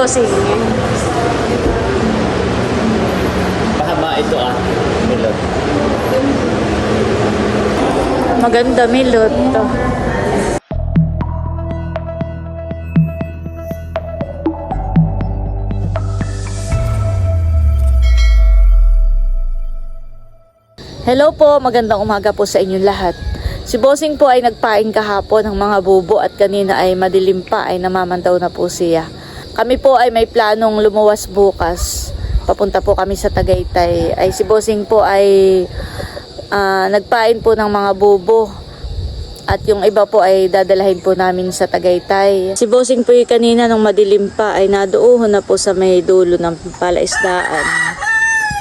bossing. Mahaba ito milot. Maganda milot. Hello po, magandang umaga po sa inyong lahat. Si Bossing po ay nagpain kahapon ng mga bubo at kanina ay madilim pa ay namamandaw na po siya. Kami po ay may planong lumuwas bukas. Papunta po kami sa Tagaytay. Ay si Bossing po ay nagpain po ng mga bubo. At yung iba po ay dadalahin po namin sa Tagaytay. Si Bossing po kanina nung madilim pa ay naduuhon na po sa may dulo ng palaisdaan.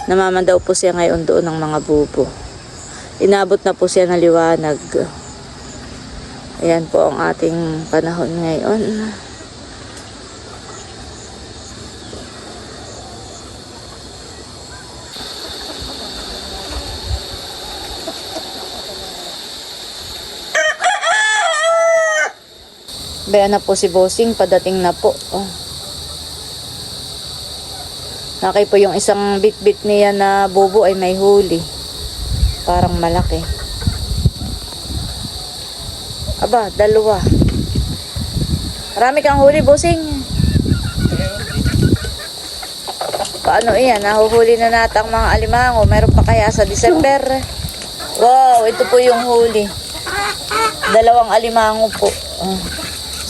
Namamandaw po siya ngayon doon ng mga bubo. Inabot na po siya ng liwanag. Ayan po ang ating panahon ngayon. Bayan na po si Bossing, padating na po. Nakay po yung isang bit-bit niya na bubo ay may huli. Parang malaki. Aba, dalawa. Marami kang huli, Bossing. Paano iyan? Nahuhuli na natang mga alimango. Meron pa kaya sa December? Wow, ito po yung huli. 2 alimango po.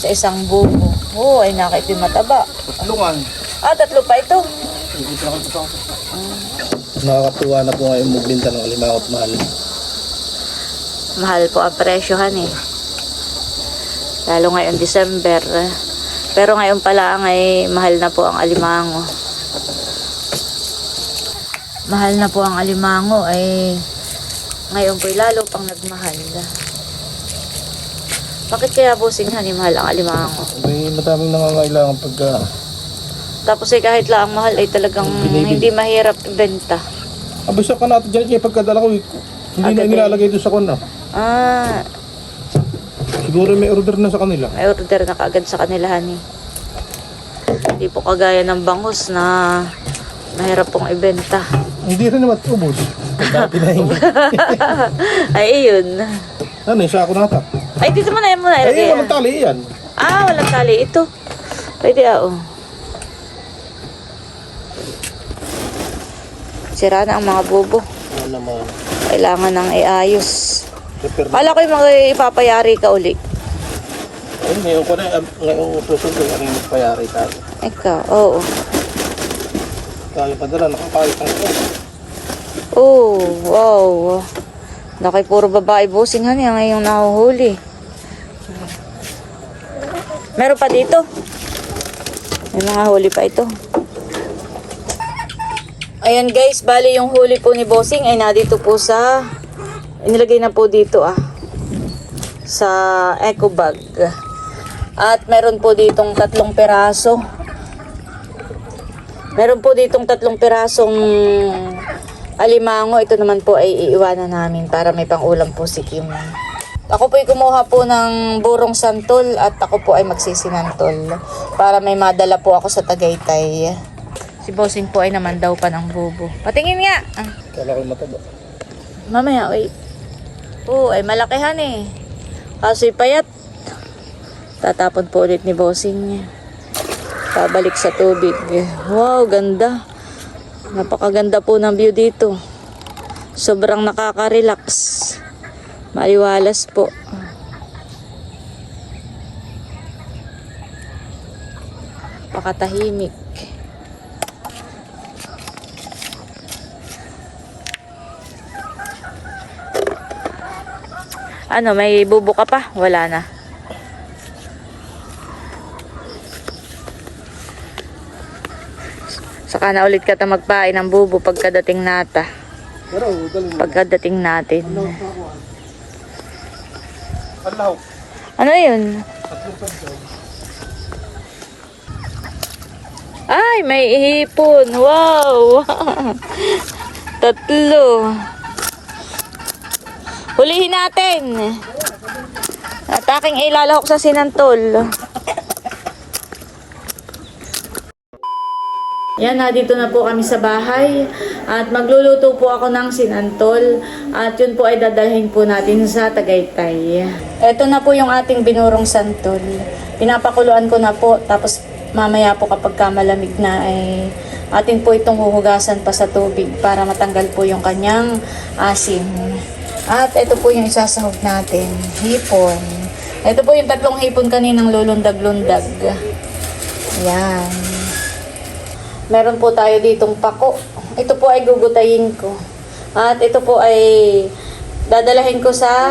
Sa isang bubo. Oh, ay nakaipi mataba. Tatlungan. 3 pa ito. Nakakatuwa na po ngayon magbenta ng alimango at mahal. Mahal po ang presyohan eh. Lalo ngayon December. Pero ngayon pala ay mahal na po ang alimango. Mahal na po ang alimango ay ngayon po lalo pang nagmahal. Bakit kaya Bossing ni mahal ang alimango? May mataming nangangailangan pagka... Tapos ay kahit lang mahal ay talagang hindi mahirap ibenta. Abisa ka natin dyan kaya pagkadala ko hindi na nilalagay doon sa kuna. Siguro may order na sa kanila. May order na kaagad sa kanila ni. Hindi po kagaya ng bangus na mahirap pong ibenta. Hindi rin naman ubos. Ay iyon. Ano yung sako nata? Ay dito mo na yan muna. Ay walang tali yan. Walang tali ito. Pwede Sira na ang mga bubo. Ano naman? Kailangan nang iayos. Kala ko yung mga ipapayari ka uli. Ay, ngayon ko na, ngayong susunod ko yung payari tayo. Ikaw, oo. Tayo padala, nakakayos ang ito. Oh, wow. Nakay puro babae Bossing ang ngayong nahuhuli. Meron pa dito. May mga huli pa ito. Ayan guys, bali yung huli po ni Bossing ay nadito po sa inilagay na po dito sa eco bag. At meron po ditong 3 piraso. Meron po ditong 3 pirasong alimango. Ito naman po ay iiwanan namin para may pang-ulam po si Kim. Ako po ay kumuha po ng burong santol at ako po ay magsisinantol para may madala po ako sa Tagaytay. Si Bossing po ay naman daw pa ng bubo. Patingin nga. Kala ko mataba. Mamaya, wait. Ay malakihan eh. Kaso'y payat. Tatapon po ulit ni Bossing. Pabalik sa tubig. Wow, ganda. Napakaganda po ng view dito. Sobrang nakaka-relax. Maliwalas po. Pakatahimik. May bubo ka pa? Wala na. Saka na ulit ka magpain ng bubo pagkadating nata. Pagkadating natin. Ano yun? Ay, may hipon. Wow! 3. Hulihin natin. At aking ilalahok sa sinantol. Yan, dito na po kami sa bahay at magluluto po ako ng sinantol at yun po ay dadalhin po natin sa Tagaytay. Ito na po yung ating binurong santol. Pinapakuluan ko na po tapos mamaya po kapag malamig na ay atin po itong huhugasan pa sa tubig para matanggal po yung kanyang asim. At ito po yung isasahog natin, hipon. Ito po yung 3 hipon kaninang lulundag-lundag. Yan. Meron po tayo ditong pako. Ito po ay gugutayin ko. At ito po ay dadalahin ko sa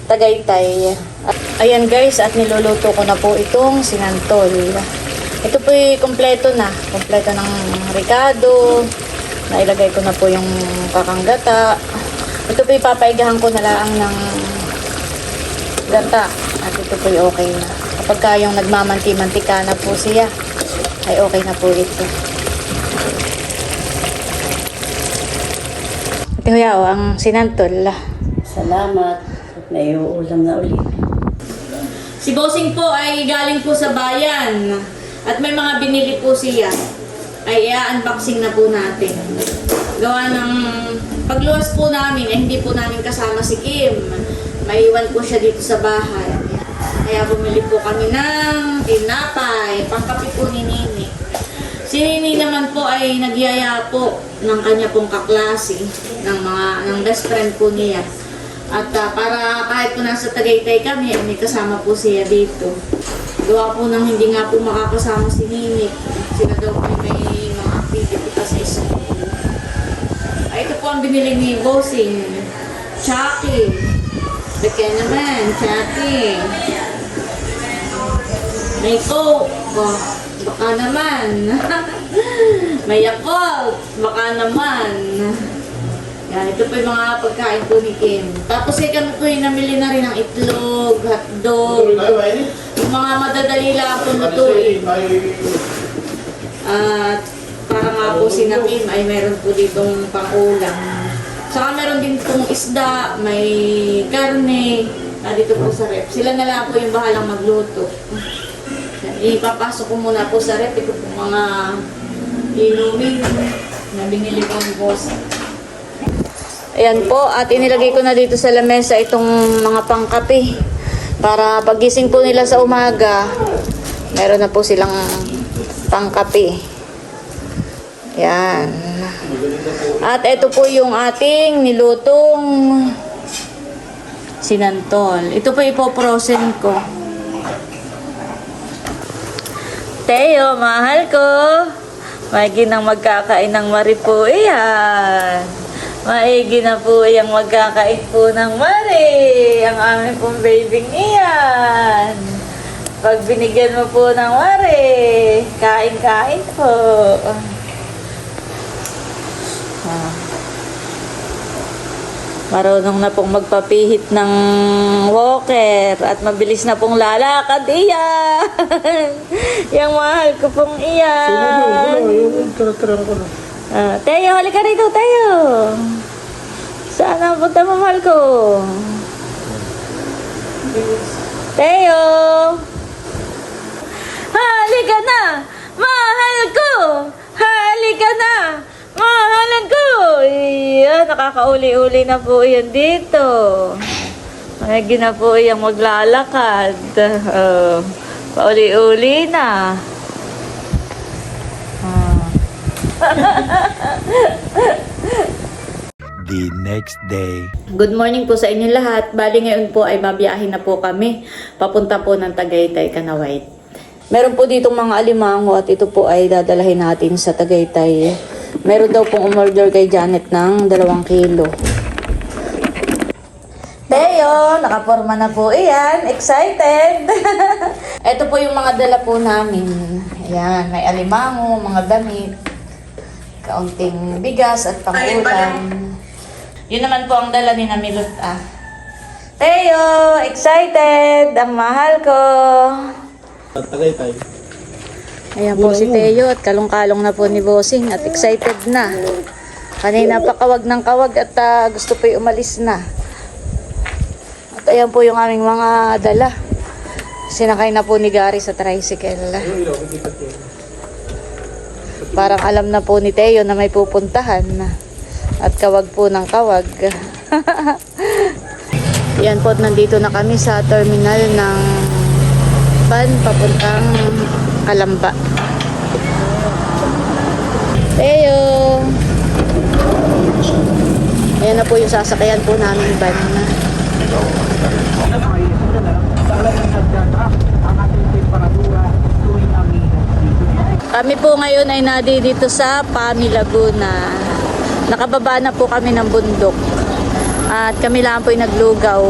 Tagaytay. At, ayan guys, at niluluto ko na po itong sinantol. Ito po ay kompleto na. Kompleto ng ricado. Nailagay ko na po yung kakanggata. Ito po ipapaigahan ko na lang ng gata. At ito po ay okay na. Kapag yung nagmamanti-mantika na po siya, ay okay na po ito. Ito yaw, ang sinantol. Salamat. At may uulam na ulit. Si Bossing po ay galing po sa bayan. At may mga binili po siya. Ay i-unboxing na po natin. Gawa ng pagluwas po namin, ay hindi po namin kasama si Kim. May iwan po siya dito sa bahay. Kaya bumili po kami ng tinapay, pangkape po ni Nini. Si Nini naman po ay nagyaya po ng kanya pong kaklase, ng best friend po niya. At para kahit po nasa Tagaytay kami, may kasama po siya dito. Gawa po ng hindi nga po makakasama si Nini. Sila daw po may mga activity pa sa school. Ay, ito po ang binili ni Bossing. Chucky. Baka naman, Chucky. May Coke. Oh, baka naman. May Yakult. Baka naman. Yan, ito po yung mga pagkain po ni Kim. Tapos kami po yung namili na rin ng itlog, hotdog. Yung mga madadali lang po lutuin. At para nga po si Kim ay meron po ditong pangulam. Saka meron din pong isda, may karne. Dito po sa rep. Sila na lang po yung bahalang magluto. Ipapasok ko muna po sa rep. Ito po mga inumin na binili ko ng boss. Ayan po, at inilagay ko na dito sa lamesa itong mga pangkape. Para pagising po nila sa umaga, meron na po silang pangkape. Yan. At ito po yung ating nilutong sinantol. Ito po ipoprosen ko. Teo, mahal ko. Maigi nang magkakain ng mari po iyan. Maigi na po iyang magkakain po ng mari. Ang aming pong babyng iyan. Pag binigyan mo po ng mari, kain-kain po. Marunong na pong magpapihit ng walker at mabilis na pong lalakad iyan. Yung mahal ko pong iyan. Yung tira-tira ko na. Teo, halika rito, Teo. Saan ang punta mo, mahal ko? Teo! Halika na! Mahal ko! Halika na! Mahalan ko! Iyan, nakakauli-uli na po yan dito. May gina po iyang maglalakad. Pauli-uli na. The next day. Good morning po sa inyo lahat. Bali ngayon po ay babiyahin na po kami. Papunta po ng Tagaytay, Kanawait. Meron po ditong mga alimango at ito po ay dadalahin natin sa Tagaytay. Meron daw pong umorder kay Janet ng 2 kilo. Teo, nakaporma na po iyan. Excited! Ito po yung mga dala po namin. Ayan, may alimango, mga damit, kaunting bigas at pangulam. Yun naman po ang dala ni Namilot Teo, excited! Ang mahal ko! Tagaytay. Ayan po si Teo at kalong-kalong na po ni Bossing at excited na. Kanina pa kawag ng kawag at gusto po umalis na. At ayan po yung aming mga dala. Sinakay na po ni Gary sa tricycle. Parang alam na po ni Teo na may pupuntahan. At kawag po ng kawag. Yan po, nandito na kami sa terminal ng van papuntang Kalamba. Teo! Ayan na po yung sasakyan po namin van. Kami po ngayon ay dito sa Pami, Laguna. Nakababa na po kami ng bundok. At kami lang po ay naglugaw.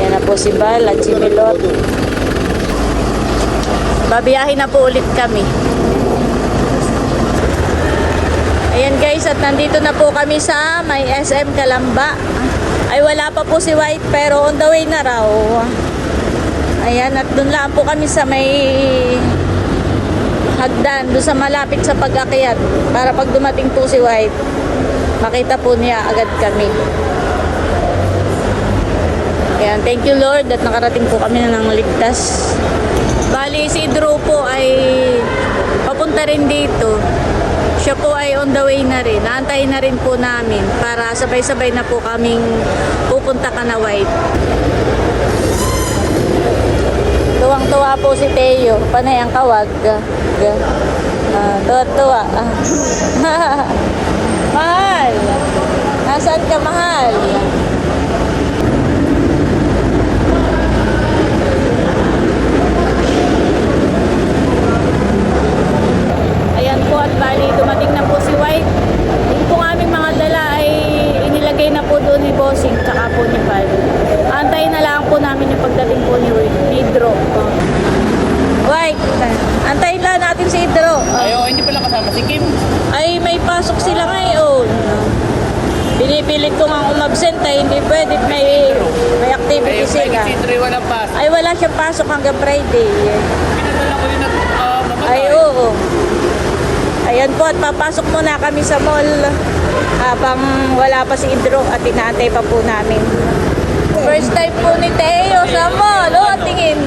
Yan na po si Bal at si Milot. Babiyahin na po ulit kami. Ayan guys, at nandito na po kami sa may SM Kalamba. Ay wala pa po si White pero on the way na raw. Ayan, at doon lang po kami sa may hagdan, doon sa malapit sa pag-akyat. Para pag dumating po si White, makita po niya agad kami. Ayan, thank you Lord at nakarating po kami na ng ligtas. Bali, si Drew po ay papunta rin dito. Siya po ay on the way na rin. Naantayin na rin po namin para sabay-sabay na po kaming pupunta ka na White. Tuwang-tuwa po si Teo. Panay ang kawag. Tuwa-tuwa. Mahal. Nasaan ka, mahal? Ayan po at bali, dumating na po si White. Yung po aming mga dala ay inilagay na po doon ni Bossing tsaka po ni Val. Antayin na lang po namin yung pagdating po ni Idro. White, antayin lang natin si Idro. Ayo, hindi pala kasama si Kim. Ay, may pasok sila ngayon. Pinipilit ko nga umabsent ay hindi pwede. May activity sila. Si Dre walang pas. Ay, wala siyang pasok hanggang Friday. Pinadala ko yun at Ay, oo. Ayan po, at papasok muna kami sa mall habang wala pa si Idro at inaantay pa po namin. First time po ni Teo sa mall. Oh, ang tingin.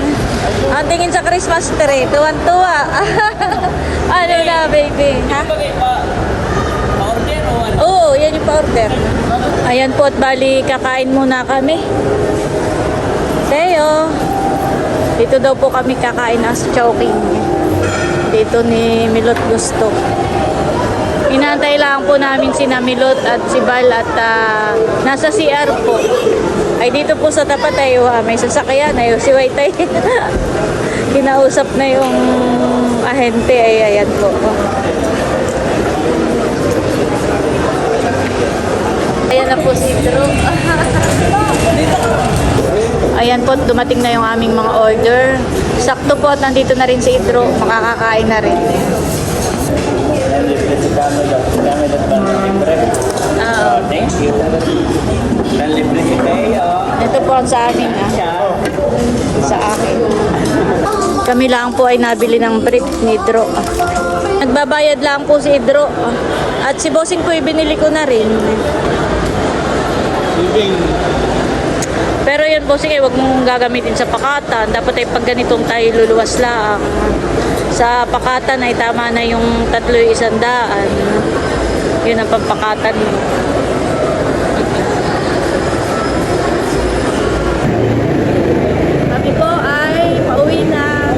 Ang tingin sa Christmas tree. Tuwan-tuwa. Ano na, baby? Ha? Pa-order o ano? Oo, yan yung pa-order. Ayan po, at bali, kakain muna kami. Teo. Dito daw po kami kakain as Chowking. Dito ni Milot Gusto. Inaantay lang po namin si Milot at si Bal at nasa CR po. Ay dito po sa tapat ay may sasakyan ay si White ay kinausap na yung ahente ay ayan po. Ayan na po si Drew. Ayan po, dumating na yung aming mga order. Sakto po at nandito na rin si Idro. Makakakain na rin. Thank you. Nanlibre si Teo. Ito po ang sa amin. Sa akin. Kami lang po ay nabili ng brief ni Idro. Nagbabayad lang po si Idro. At si Bossing po ibinili ko na rin. Pero yun Bossing ay huwag mong gagamitin sa pakatan. Dapat ay pag ganitong tayo luluwas lang. Sa pakatan ay tama na yung 3,100. Yun ang pampakatan mo. Kami po ay pauwi na.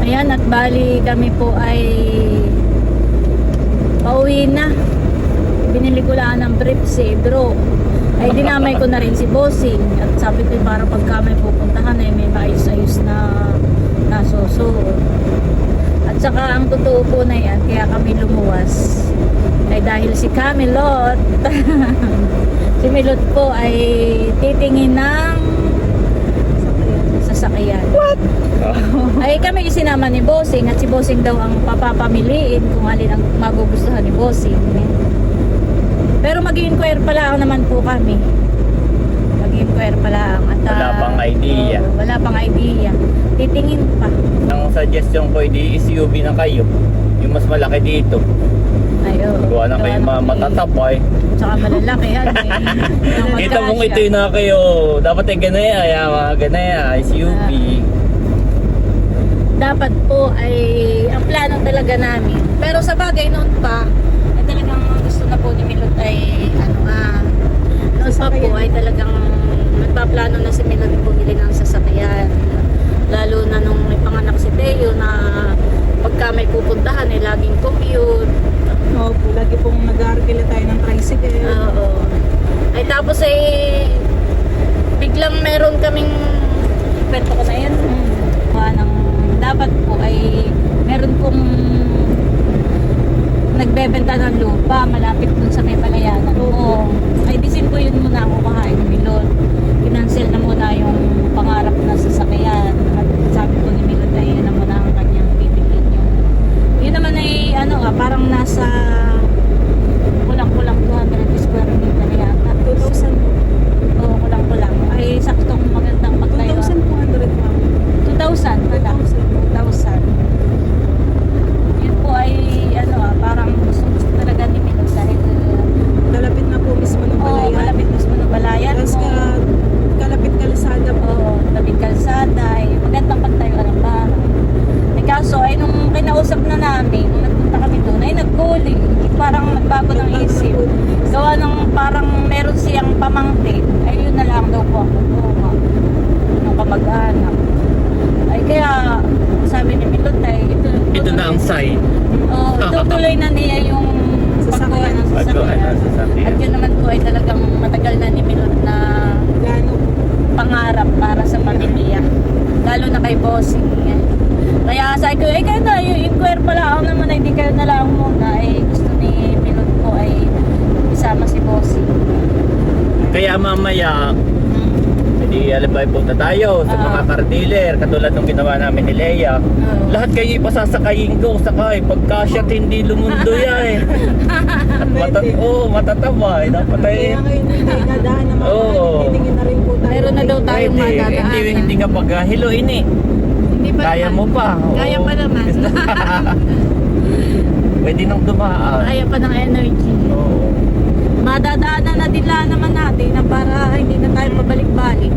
Ayan, at bali kami po ay pauwi na. Binili ko lang ng brief si Idro. Ay dinamay ko na rin si Bossing. At sabi ko para pagka may pupuntahan ay may maayos-ayos na nasusuot. At saka ang totoo po na yan, kaya kami lumuwas. Ay dahil si Camilot, si Milot po ay titingin ng sasakyan. What? Ay kami isinama ni Bossing at si Bossing daw ang papapamiliin kung alin ang magugustuhan ni Bossing. Pero mag-i-inquire pala naman po kami. Mag-i-inquire pala ang Wala pang idea. Wala pang idea. Titingin pa. Ang suggestion ko, di SUV na kayo. Yung mas malaki dito. Ay, Gawa na kayo matatabay. Tsaka malalaki yan. Kita mong ito yun na kayo. Dapat ay ganaya. Mga ganaya. SUV. Dapat po ay ang plano talaga namin. Pero sa bagay noon pa, ay talagang gusto na po ni Milot ay noon pa po ay talagang nagpaplano na si Milot bumili ng sasakyan. Lalo na nung may panganak si Teo na pagka may pupuntahan ay laging commute. Opo, lagi pong nag-aarkila tayo ng tricycle. Oo. Ay tapos ay biglang meron kaming kwento ko na yan. Ng dapat po ay meron pong nagbebenta ng lupa malapit dun sa may palayanan mo. Ay disin ko yun muna ako kuhain ni Milot. Kinancel na muna yung pangarap na sasakyan. At sabi ko ni Milot ay yun na muna ang kanyang bibilin yun. Yun naman ay parang nasa kulang-kulang 200 square meter yata. 2,000. Oo, kulang-kulang. Ay saktong magandang pagtayo. 2,200 ma'am. 2,000 pala. 2,000. Yun po ay parang gusto talaga ni Milot dahil Kalapit na po mismo ng balayan. malapit mismo ng balayan Tapos mo. kalapit kalsada po. Oo, tabing kalsada ay magandang pagtayo ka ng bahay. Eh kaso ay nung kinausap na namin, nung nagpunta kami doon, ay nag-goaling. Parang nagbago ng isip. Gawa ng parang meron siyang pamangkin. Ay yun na lang daw po ako. Nung kamag-anak. Ay kaya sabi ni Milot ay Ito na ang sign. tutuloy na niya yung pagkuha ng Pagkuha ng sasakyan. sasakyan. At yun naman po ay talagang matagal na ni Milot na Gano. pangarap para sa pamilya. Lalo na kay Bossing. Kaya sabi ko, kayo na, yung inquire pala ako naman ay di kayo na lang muna. Gusto ni Milot po ay isama si Bossing. Kaya mamaya, hindi alabay punta tayo sa mga car dealer. Katulad ng ginawa namin ni Leia. Lahat kayo ipasasakayin ko. Sakay. Pagkasyat hindi lumundo yan. At matataba. Dapat ay... Kaya ngayon hindi nadaan na mga Oo. titingin na rin po tayo. Meron na daw tayong madadaanan. Hindi ka paghiluin eh. Hindi pa Kaya naman. mo pa. Oo. Kaya pa naman. Pwede nang dumaan. Kaya pa ng energy. Oo. Madadaanan na din lang naman natin na para hindi na tayo pabalik-balik.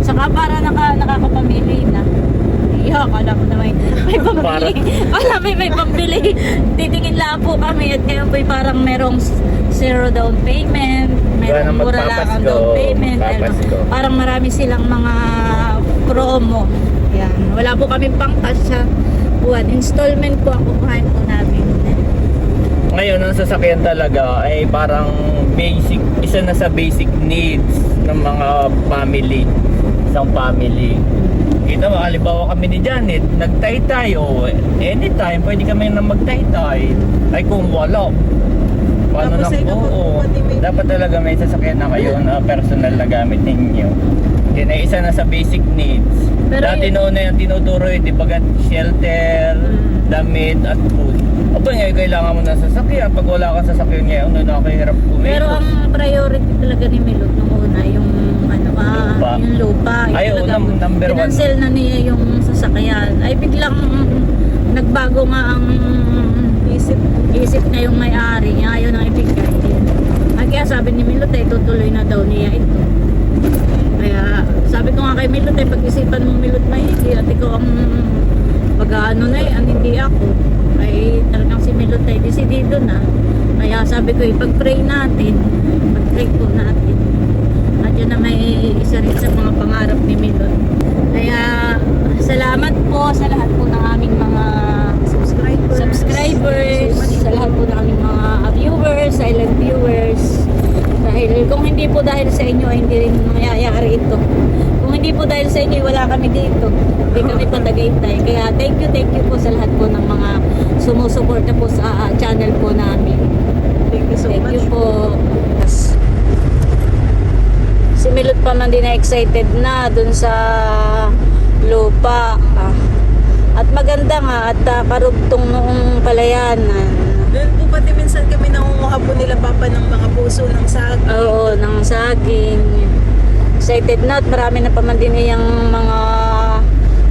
Saka para nakakapamili na. Iya, akala ko na may pambili. Wala may pambili. Titingin lang po kami at ngayon po parang merong zero down payment. Merong mura lang ang down payment. Dahil parang marami silang mga promo. Yan. Wala po kami pang cash sa buwan. Installment po ang kukuhain po namin. Ngayon, ang sasakyan talaga ay parang basic, isa na sa basic needs ng mga family, isang family. Kita mo, halimbawa kami ni Janet, nagtaytay o anytime pwede kami na magtaytay. Ay kung wala, paano na Tapos ay kapag oo, pati may- dapat talaga may sasakyan na kayo na personal na gamit ninyo. Yan ay isa na sa basic needs. Pero Dati noon na yung tinuturo yung dibagat shelter, damit at food. Aba ngayon kailangan mo ng sasakyan. Pag wala kang sasakyan ngayon, nakakahirap kumito. Pero ang priority talaga ni Milot nung una yung Lupa. yung lupa. Ay, oo, number one. Kinancel na niya yung sasakyan. Ay biglang nagbago nga ang isip na yung may-ari. Ayaw nang ibigay. Ay kaya sabi ni Milot tutuloy na daw niya ito. Kaya sabi ko nga kay Milot pag-isipan mo Milot maigi at ikaw ang mag-ano na hindi ako. Ay talagang si Milot desidido na. Kaya sabi ko pag-pray natin. Pag-pray po natin. At yun na may isa rin sa mga pangarap ni Milot. Kaya salamat po sa lahat po ng aming mga subscribers, sa lahat po ng aming mga viewers, silent viewers. Dahil kung hindi po dahil sa inyo ay hindi rin mangyayari ito. Kung hindi po dahil sa inyo wala kami dito. Hindi kami patagaytay. Kaya thank you po sa lahat po ng mga sumusuporta po sa channel po namin. Thank you so Thank much. you po. Si Milot pa man din na excited na dun sa lupa. At maganda nga at karugtong noong palayanan. Doon po pati minsan kami nangunguha po nila papa ng mga puso ng saging. Oo, ng saging. Excited na at marami na pa man din yung mga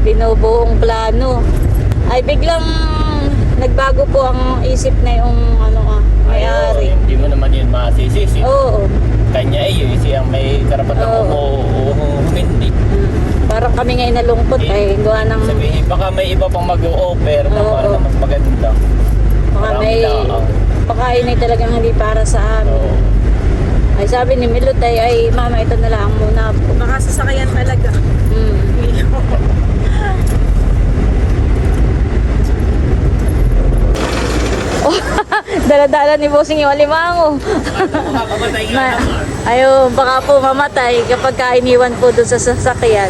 binubuong plano. Ay biglang nagbago po ang isip na yung may-ari. Hindi mo naman yun masisisi. Oo. Kanya yun, siyang may karapatan humindi. Parang kami ngayon nalungkot ay gawa ng Sabihin, baka may iba pang mag-o-offer na Oo. para na mas maganda. baka may Marami pakain ay talagang hindi para sa amin. Oo. Ay sabi ni Milot ay mama ito na lang muna po. Baka sasakayan talaga. Hmm. Dala-dala ni Bossing yung alimango. Makakamatay nga Na, naman. ayun, baka po mamatay kapag kainiwan po doon sa sasakyan.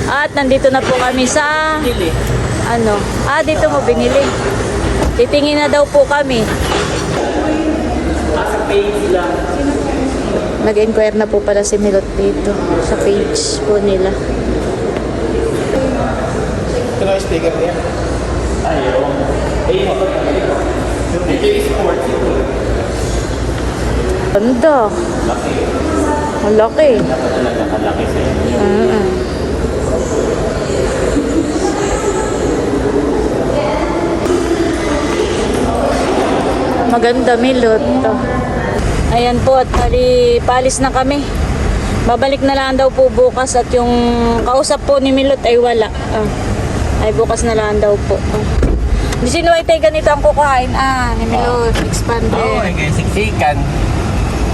At nandito na po kami sa Dili. dito mo binili. Titingin na daw po kami. Sa page lang. Nag-inquire na po pala si Milot dito sa page po nila. Ito na yung sticker niya. Ayaw. Ito yung sports. Ganda. Malaki. Talaga kalaki siya. Maganda, Milot. Ayan po at palis na kami. Babalik na lang daw po bukas at yung kausap po ni Milot ay wala. Ay bukas na lang daw po. Di sino ay tayo ganito ang kukuhain? Ni Milot. Expander. Oo, kaya siksikan.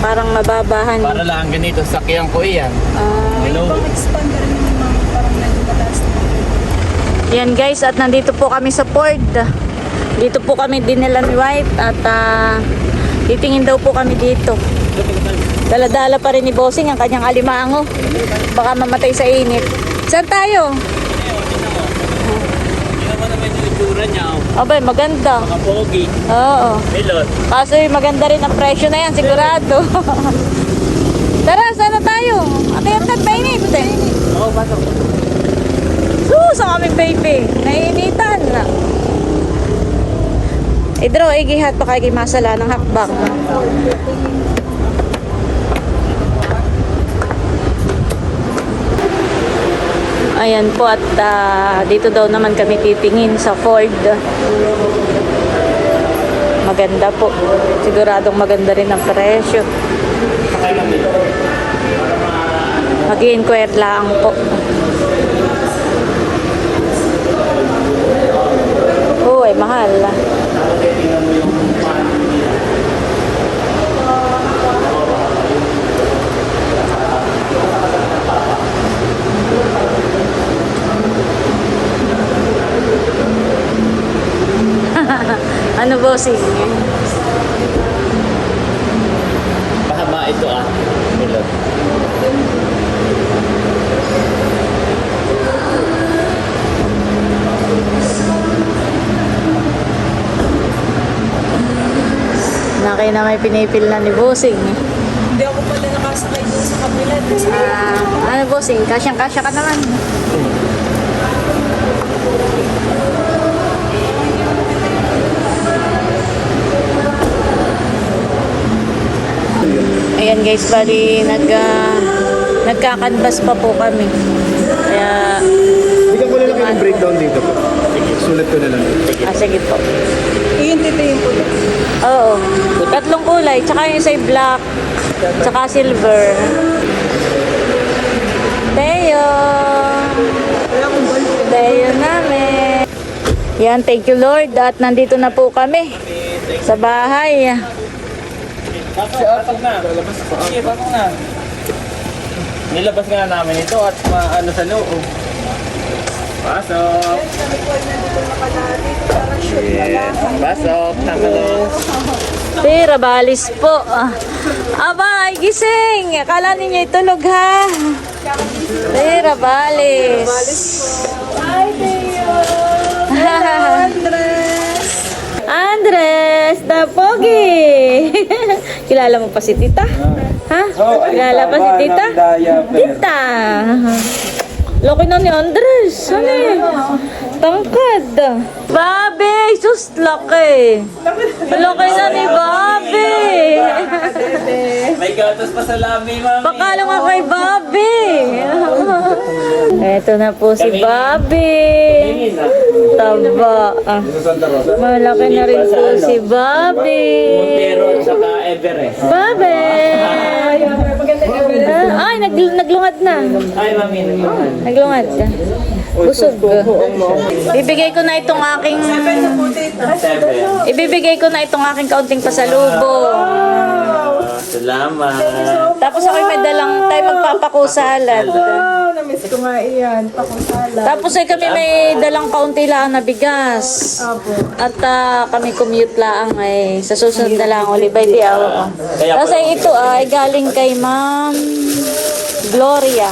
Parang mababahan. Para lang ganito, sakyan ko iyan. May Hello. ibang expander rin yung mga parang nagmataas na. Yan guys, at nandito po kami sa Ford. Dito po kami dinala ni White at titingin daw po kami dito. Dala-dala pa rin ni Bossing ang kanyang alimango. Baka mamatay sa init. Saan tayo? Hindi naman naman yung itsura niya. Abay, maganda. Mga pogi. Oo. Milot. Kaso maganda rin ang presyo na yan, sigurado. Tara, sana tayo? Ate, ang mainit eh. Oo, pasok. Sus, ang aming baby. Nainitan na. Idro, igihat pa kay masala ng hakbang. Ayan po at dito daw naman kami titingin sa Ford. Maganda po. Siguradong maganda rin ang presyo. Mag-i-inquire lang po. Uy, mahal. Ano bossing? Mahaba ito Milot. Laki na may pinipil na ni bossing. Hindi ako pala nakasakay doon sa kabila. Ano bossing? Kasyang-kasya ka naman. Ayan guys, bali nagkakanvas pa po kami. Kaya, Bigyan ko na lang kayo ng breakdown dito po. Sulat ko na lang. sige po. Iintitihin ko doon. Oo. Tatlong kulay. Tsaka yung isa black. Tsaka silver. Teo. Wala akong ball. Teo namin. Yan, thank you Lord. At nandito na po kami sa bahay. Pasok na. Sige, pasok na. Nilabas nga namin ito at maano sa loob. Pasok. Kami po ay nandito nakalali. Parang shoot na lang. Pasok. Tanggalos. Tira, balis po. Abay, gising. Akala ninyo itulog ha. Tira, balis. Hi, Teo! Andres! Andres, the pogi. Kilala mo pa si Tita? Ha? Kilala pa si Tita? Tita. Laki na ni Andres. Ano eh? Tangkad. Babe, sus laki. Laki na ni Babe. May gatas pa sa labi, mami. Pakala nga kay Bobby. Eto na po si Kami- Bobby. Tingin na. Taba. Ah. Malaki na rin po si Bobby. Montero at saka Everest. Bobby! Ay, naglungad na. Ay, mami. Naglungad ka. Busog. Bibigay ko na itong aking... Seven. Ibibigay ko na itong aking kaunting pasalubong. Salamat. Tapos ako'y may dalang tayo magpapakusalat. Namiss ko nga iyan. Pakusala. Tapos ay kami may dalang kaunti lang na bigas. At kami commute lang ay sa susunod na lang ulit. By the hour. Tapos ay ito ay galing kay Ma'am Gloria.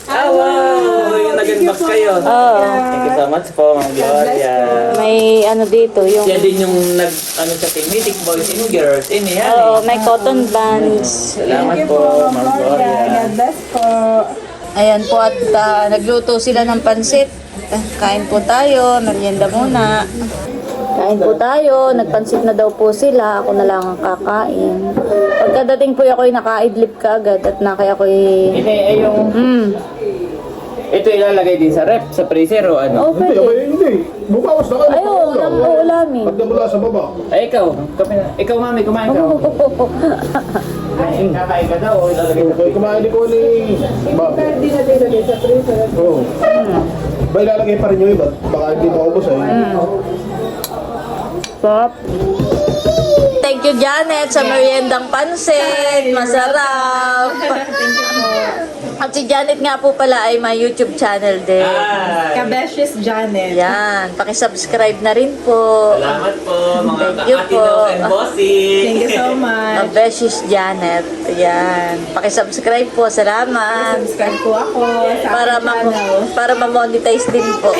Ah, wow! Yung nag-unbox kayo. Oh, Thank you so much po, Ma'am Gloria. may ano dito yung... Siya din yung ano sa team, Mythic Boys and Girls. Yan Oo, may cotton bands. Salamat po, Ma'am Gloria. Best po. Ayan po at nagluto sila ng pansit. Kain po tayo, merienda muna. Kain po tayo, nagpansit na daw po sila. Ako na lang ang kakain. Pagkadating po ako'y nakaidlip ka agad at nakaya ako'y... Ini ay yung... Ito ilalagay din sa rep, sa freezer o ano? Oh, pwede. Hindi. Bukawas na kayo. Ay, oo, uulamin. Pag namula sa baba. Ay, ikaw. Ikaw, mami, kumain ka. Kain, kakain ka daw o ilalagay sa Okay, kumain ko ni... Bakit? Hindi na dinagay sa freezer. Oo. Ba ilalagay pa rin yung iba? Baka hindi maubos eh. Stop. Thank you, Janet, sa meriendang pansit. Masarap. At si Janet nga po pala ay may YouTube channel din. Ay, Kabeshes Janet. Yan, pakisubscribe na rin po. salamat po, mga Thank you po. kaatinaw and bossing. Thank you so much. Mabeshis Janet. Yan. Pakisubscribe po. Salamat. Subscribe po ako sa Para aking channel. para ma-monetize din po.